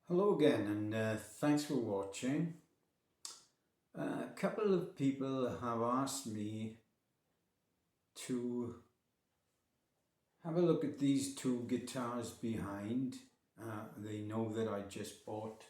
Hello again, and thanks for watching. A couple of people have asked me to have a look at these two guitars behind. They know that I just bought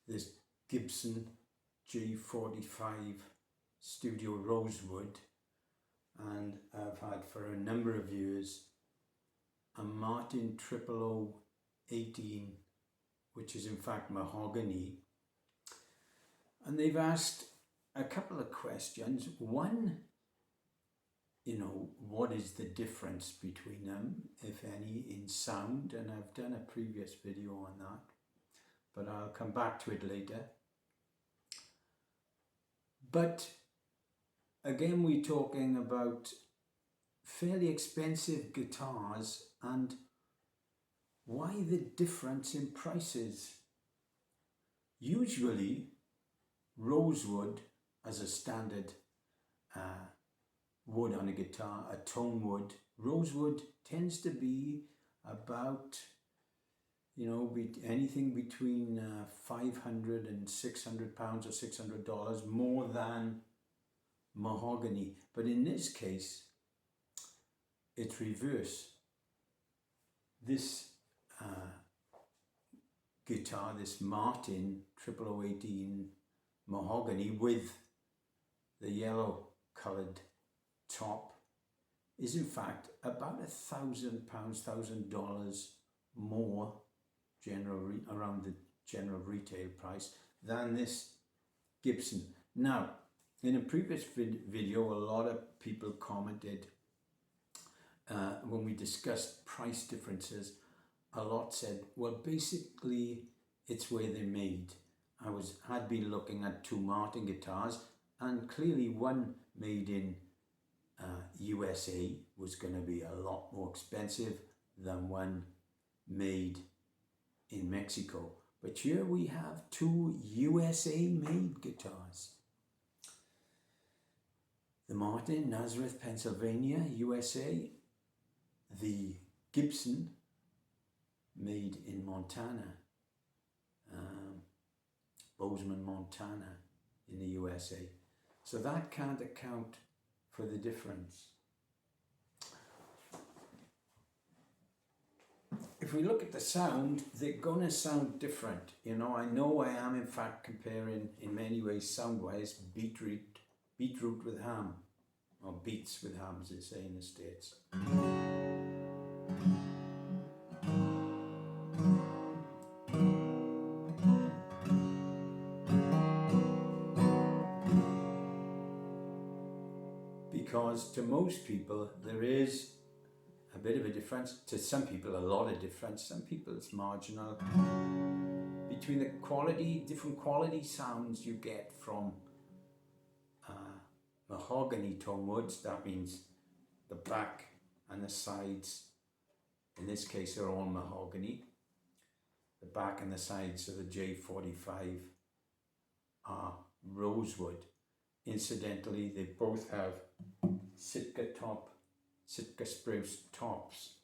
this Gibson J45 Studio Rosewood, and I've had for a number of years a Martin 00018, which is in fact mahogany. And they've asked a couple of questions. One, what is the difference between them, if any, in sound? And I've done a previous video on that, but I'll come back to it later. But again, we're talking about fairly expensive guitars and why the difference in prices. Usually, Rosewood as a standard wood on a guitar, a tone wood. Rosewood tends to be about, anything between 500 and 600 pounds or $600 more than mahogany. But in this case, it's reverse. This guitar, this Martin 00018 mahogany with the yellow coloured top, is in fact about $1,000 more around the general retail price than this Gibson. Now, in a previous video, a lot of people commented when we discussed price differences. A lot said, well, basically it's where they're made. Had been looking at two Martin guitars, and clearly one made in USA was going to be a lot more expensive than one made in Mexico. But here we have two USA made guitars. The Martin, Nazareth, Pennsylvania, USA. The Gibson, made in Montana, Bozeman, Montana, in the USA. So that can't account for the difference. If we look at the sound, they're gonna sound different. I know I am in fact comparing, in many ways, sound-wise, beetroot with ham, or beets with ham, as they say in the States. Because to most people there is a bit of a difference, to some people a lot of difference, some people it's marginal, between the different quality sounds you get from mahogany tone woods. That means the back and the sides, in this case, are all mahogany. The back and the sides of the J45 are rosewood. Incidentally, they both have Sitka spruce tops.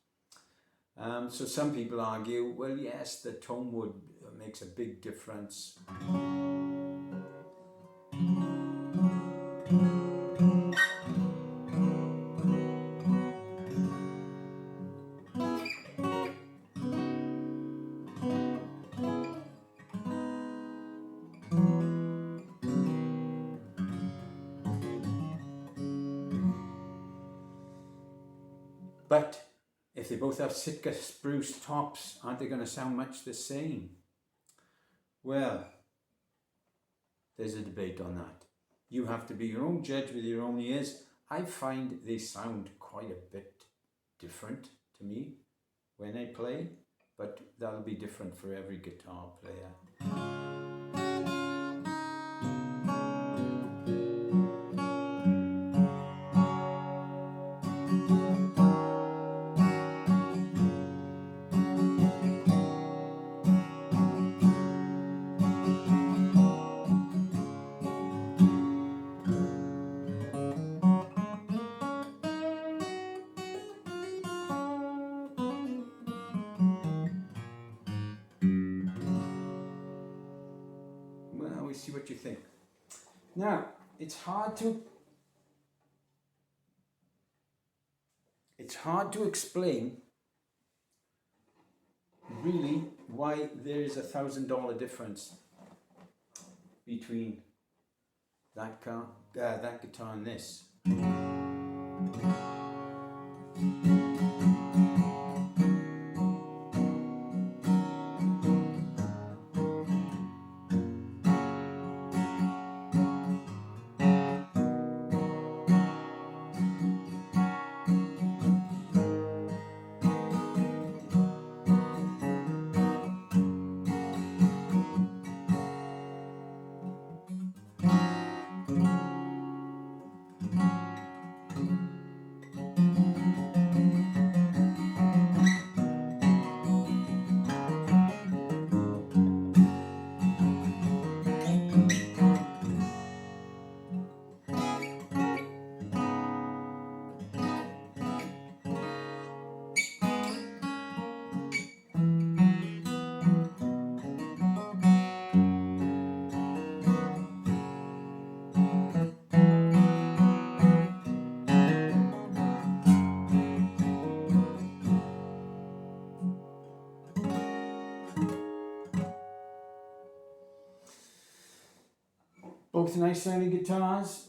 So some people argue, well, yes, the tone wood makes a big difference. But if they both have Sitka spruce tops, aren't they going to sound much the same? Well, there's a debate on that. You have to be your own judge with your own ears. I find they sound quite a bit different to me when I play, but that'll be different for every guitar player. anyway, see what you think. Now, it's hard to explain really why there is $1,000 difference between that guitar and this. Both nice sounding guitars.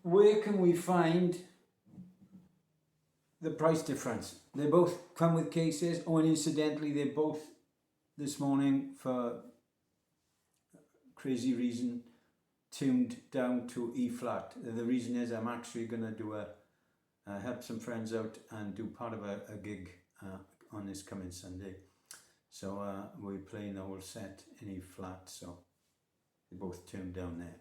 Where can we find the price difference? They both come with cases. Oh, and incidentally, they're both this morning, for crazy reason, tuned down to E flat. The reason is I'm actually going to do help some friends out and do part of a gig on this coming Sunday. So we're playing the whole set in E flat, so they're both tuned down there.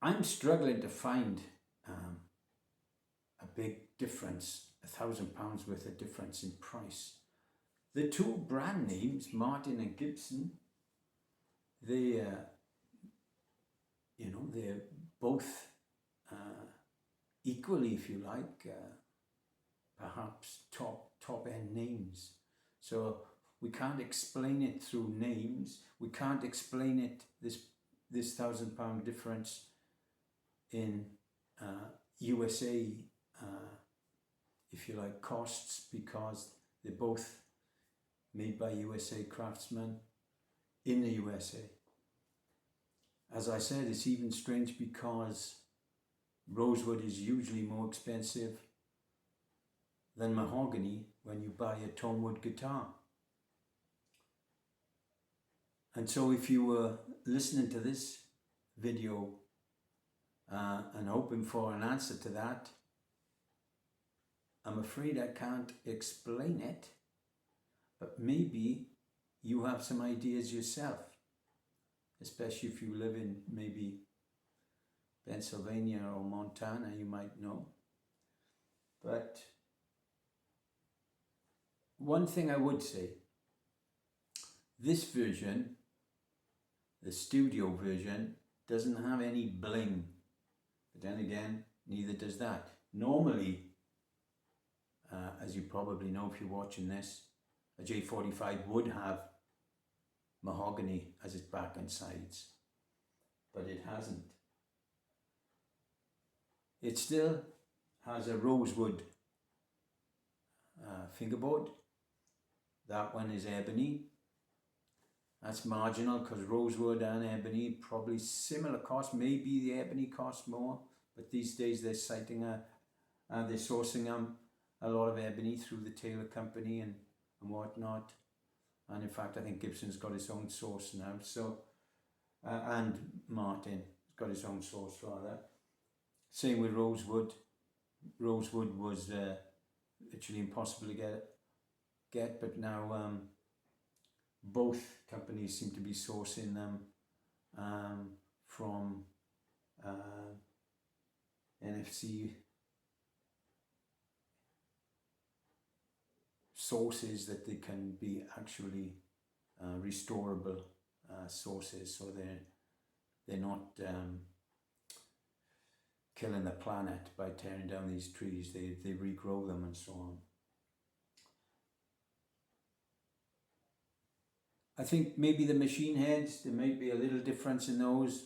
I'm struggling to find a big difference, £1,000 worth of difference in price. The two brand names, Martin and Gibson, they're both equally, if you like, perhaps top end names. So we can't explain it through names. We can't explain it, this £1,000 difference in USA, if you like, costs, because they're both made by USA craftsmen in the USA. As I said, it's even strange because Rosewood is usually more expensive than mahogany when you buy a tone wood guitar. And so if you were listening to this video and hoping for an answer to that, I'm afraid I can't explain it, but maybe you have some ideas yourself, especially if you live in maybe Pennsylvania or Montana, you might know. But one thing I would say, this version, the studio version, doesn't have any bling. But then again, neither does that. Normally, as you probably know if you're watching this, a J45 would have mahogany as its back and sides, but it hasn't. It still has a rosewood fingerboard. That one is ebony. That's marginal because rosewood and ebony probably similar cost. Maybe the ebony costs more, but these days they're citing they're sourcing a lot of ebony through the Taylor company and whatnot. And in fact, I think Gibson's got its own source now. So, and Martin has got his own source rather. Same with rosewood. Rosewood was literally impossible to get, but now both companies seem to be sourcing them from NFC sources that they can be actually restorable sources, so they're not killing the planet by tearing down these trees. They regrow them and so on. I think maybe the machine heads, there might be a little difference in those.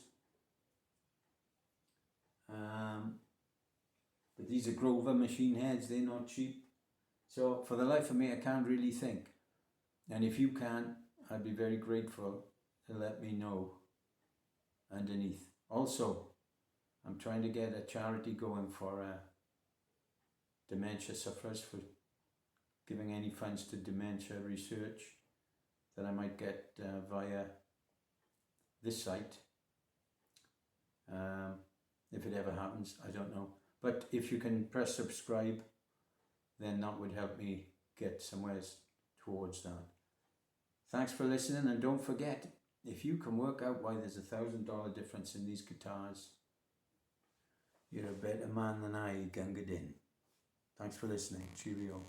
But these are Grover machine heads, they're not cheap. So for the life of me, I can't really think. And if you can, I'd be very grateful to let me know underneath. Also, I'm trying to get a charity going for dementia sufferers, for giving any funds to dementia research that I might get via this site. If it ever happens, I don't know. But if you can press subscribe, then that would help me get somewhere towards that. Thanks for listening, and don't forget, if you can work out why there's $1,000 difference in these guitars, you're a better man than I, Gunga Din. Thanks for listening. Cheerio.